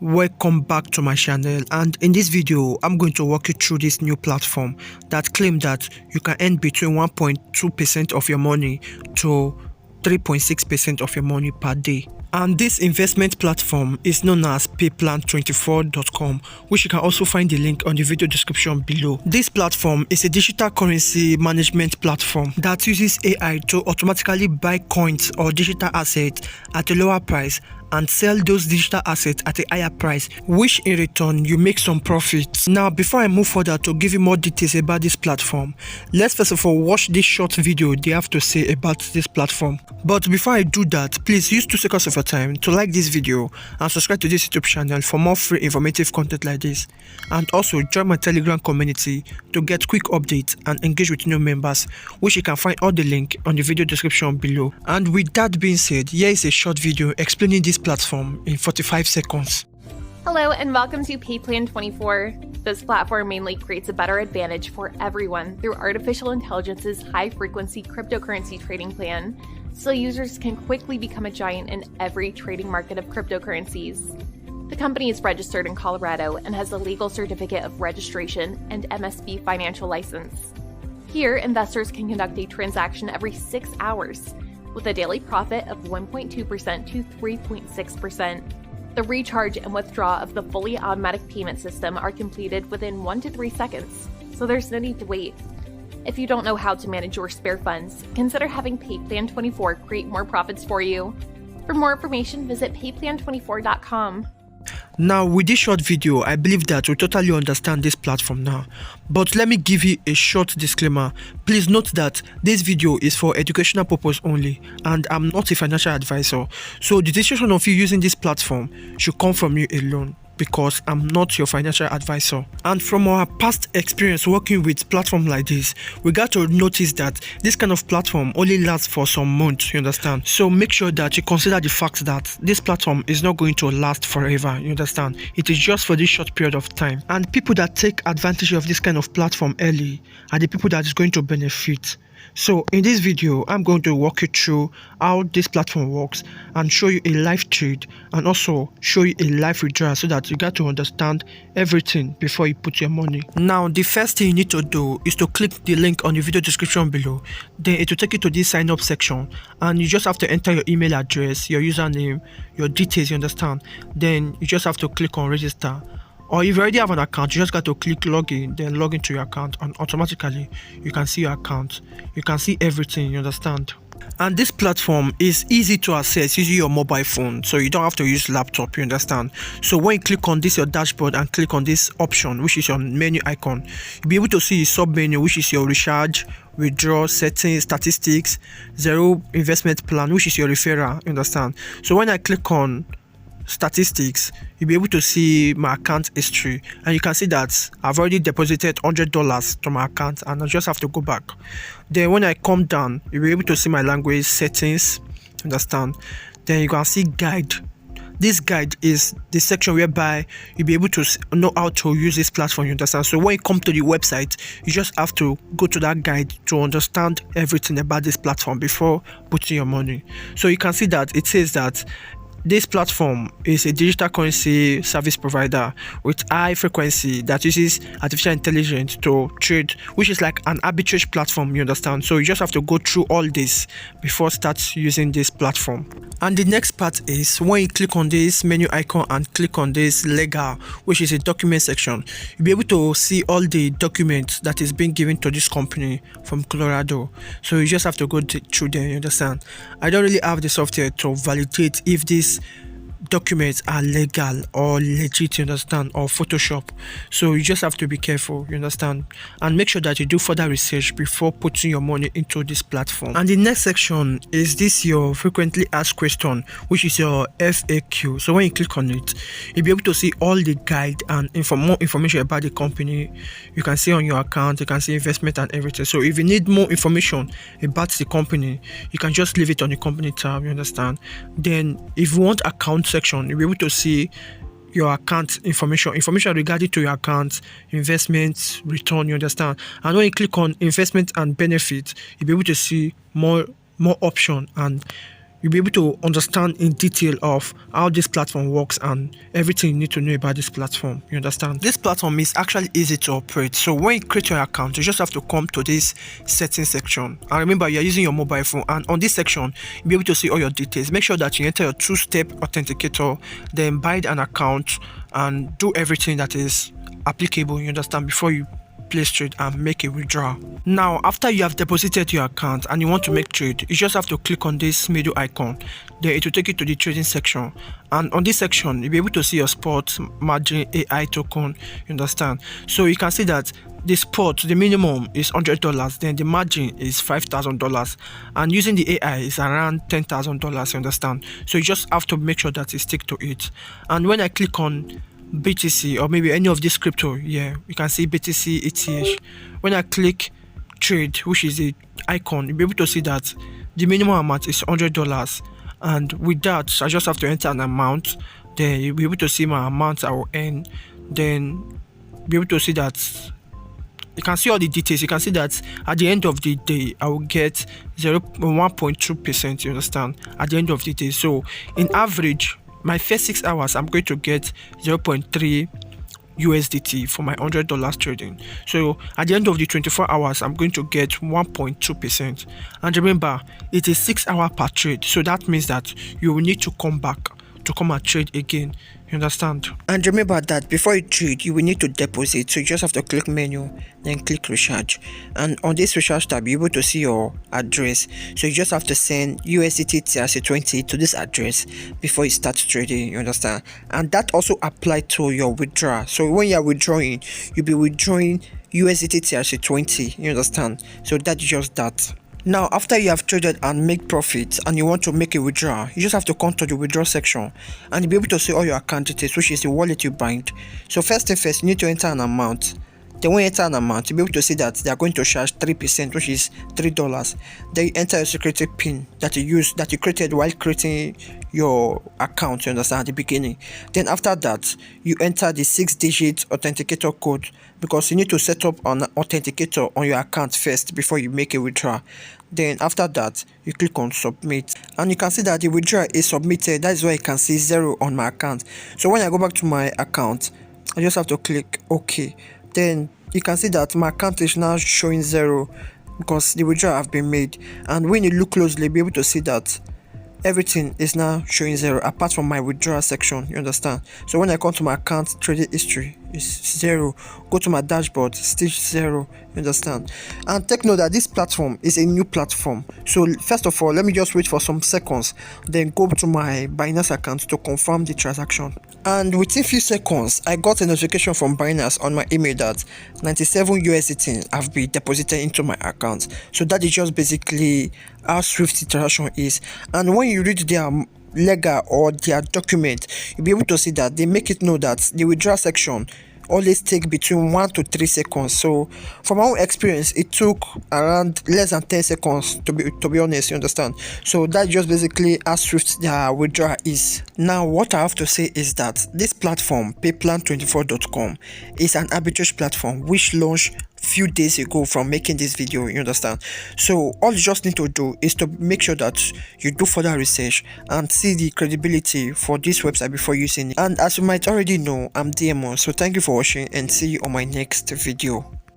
Welcome back to my channel, and in this video I'm going to walk you through this new platform that claims that you can earn between 1.2% of your money to 3.6% of your money per day. And this investment platform is known as Peyplan24.com, which you can also find the link on the video description below. This platform is a digital currency management platform that uses AI to automatically buy coins or digital assets at a lower price and sell those digital assets at a higher price, which in return you make some profits. Now, before I move further to give you more details about this platform, let's first of all watch this short video they have to say about this platform. But before I do that, please use 2 seconds of your time to like this video and subscribe to this YouTube channel for more free informative content like this, and also join my Telegram community to get quick updates and engage with new members, which you can find all the link on the video description below. And with that being said, here is a short video explaining this platform in 45 seconds. Hello and welcome to Peyplan24. This platform mainly creates a better advantage for everyone through artificial intelligence's high-frequency cryptocurrency trading plan, so users can quickly become a giant in every trading market of cryptocurrencies. The company is registered in Colorado and has a legal certificate of registration and MSB financial license. Here, investors can conduct a transaction every 6 hours, with a daily profit of 1.2% to 3.6%. The recharge and withdraw of the fully automatic payment system are completed within 1 to 3 seconds, so there's no need to wait. If you don't know how to manage your spare funds, consider having Peyplan24 create more profits for you. For more information, visit payplan24.com. Now, with this short video, I believe that we totally understand this platform now. But let me give you a short disclaimer. Please note that this video is for educational purpose only, and I'm not a financial advisor. So the decision of you using this platform should come from you alone, because I'm not your financial advisor. And from our past experience working with platforms like this, we got to notice that this kind of platform only lasts for some months, you understand? So make sure that you consider the fact that this platform is not going to last forever, you understand? It is just for this short period of time. And people that take advantage of this kind of platform early are the people that is going to benefit. So in this video, I'm going to walk you through how this platform works and show you a live trade and also show you a live withdrawal, so that you got to understand everything before you put your money. Now, the first thing you need to do is to click the link on the video description below. Then it will take you to this sign up section, and you just have to enter your email address, your username, your details, you understand? Then you just have to click on register. Or if you already have an account, you just got to click login, then log into your account, and automatically you can see your account. You can see everything, you understand? And this platform is easy to access using your mobile phone, so you don't have to use laptop, you understand? So when you click on this your dashboard and click on this option, which is your menu icon, you'll be able to see a sub menu, which is your recharge, withdraw, settings, statistics, zero investment plan, which is your referral, you understand? So when I click on statistics, you'll be able to see my account history, and you can see that I've already deposited $100 to my account, and I just have to go back. Then when I come down, you'll be able to see my language settings, understand? Then you can see guide. This guide is the section whereby you'll be able to know how to use this platform, you understand? So when you come to the website, you just have to go to that guide to understand everything about this platform before putting your money. So you can see that it says that this platform is a digital currency service provider with high frequency that uses artificial intelligence to trade, which is like an arbitrage platform, you understand? So you just have to go through all this before start using this platform. And the next part is when you click on this menu icon and click on this legal, which is a document section, you'll be able to see all the documents that is being given to this company from Colorado. So you just have to go through them, you understand? I don't really have the software to validate if these documents are legal or legit, you understand, or Photoshop. So you just have to be careful, you understand, and make sure that you do further research before putting your money into this platform. And the next section is this your frequently asked question, which is your FAQ. So when you click on it, you'll be able to see all the guide and more information about the company. You can see on your account, you can see investment and everything. So if you need more information about the company, you can just leave it on the company tab, you understand? Then if you want account section, you'll be able to see your account information regarding to your account, investments, return, you understand? And when you click on investment and benefit, you'll be able to see more option, and you'll be able to understand in detail of how this platform works and everything you need to know about this platform. You understand? This platform is actually easy to operate. So when you create your account, you just have to come to this settings section. And remember, you're using your mobile phone, and on this section, you'll be able to see all your details. Make sure that you enter your two-step authenticator, then bind an account and do everything that is applicable, you understand, before you place trade and make a withdrawal. Now, after you have deposited your account and you want to make trade, you just have to click on this middle icon. Then it will take you to the trading section, and on this section you'll be able to see your spot, margin, AI token, you understand. So you can see that the spot, the minimum is $100, then the margin is $5,000, and using the AI is around $10,000, you understand. So you just have to make sure that you stick to it. And when I click on BTC or maybe any of this crypto, you can see BTC, ETH. When I click trade, which is the icon, you'll be able to see that the minimum amount is $100, and with that I just have to enter an amount. Then you'll be able to see my amount I will earn. Then be able to see that you can see all the details. You can see that at the end of the day I will get 1.2%, you understand, at the end of the day. So in average, my first 6 hours I'm going to get 0.3 USDT for my $100 trading. So at the end of the 24 hours I'm going to get 1.2%. And remember, it is 6 hours per trade, so that means that you will need to come back to come and trade again, you understand. And remember that before you trade, you will need to deposit. So you just have to click menu, then click recharge, and on this recharge tab you're able to see your address. So you just have to send USDT TRC20 to this address before you start trading, you understand. And that also applies to your withdrawal. So when you are withdrawing, you'll be withdrawing USDT TRC20, you understand. So that's just that. Now, after you have traded and make profit and you want to make a withdrawal, you just have to come to the withdraw section and you'll be able to see all your account details, which is the wallet you bind. So first thing first, you need to enter an amount. Then when you enter an amount, you'll be able to see that they are going to charge 3%, which is $3. Then you enter your security pin that you created while creating your account, you understand, at the beginning. Then after that, you enter the 6-digit authenticator code, because you need to set up an authenticator on your account first before you make a withdrawal. Then after that, you click on submit, and you can see that the withdrawal is submitted. That is why you can see 0 on my account. So when I go back to my account, I just have to click OK. Then you can see that my account is now showing 0 because the withdrawal have been made. And when you look closely, you'll be able to see that everything is now showing 0 apart from my withdrawal section, you understand. So when I come to my account trading history, it's 0. Go to my dashboard, still 0, you understand. And take note that this platform is a new platform. So first of all, let me just wait for some seconds, then go to my Binance account to confirm the transaction. And within few seconds, I got a notification from Binance on my email that 97 USDT have been deposited into my account. So that is just basically how swift the transaction is. And when you read their legal or their document, you'll be able to see that they make it know that the withdrawal section always take between 1 to 3 seconds. So from my own experience, it took around less than 10 seconds to be honest, you understand. So that's just basically how swift the withdrawal is. Now what I have to say is that this platform, Peyplan24.com, is an arbitrage platform which launched few days ago from making this video, you understand. So all you just need to do is to make sure that you do further research and see the credibility for this website before using it. And as you might already know, I'm DMO, so thank you for watching and see you on my next video.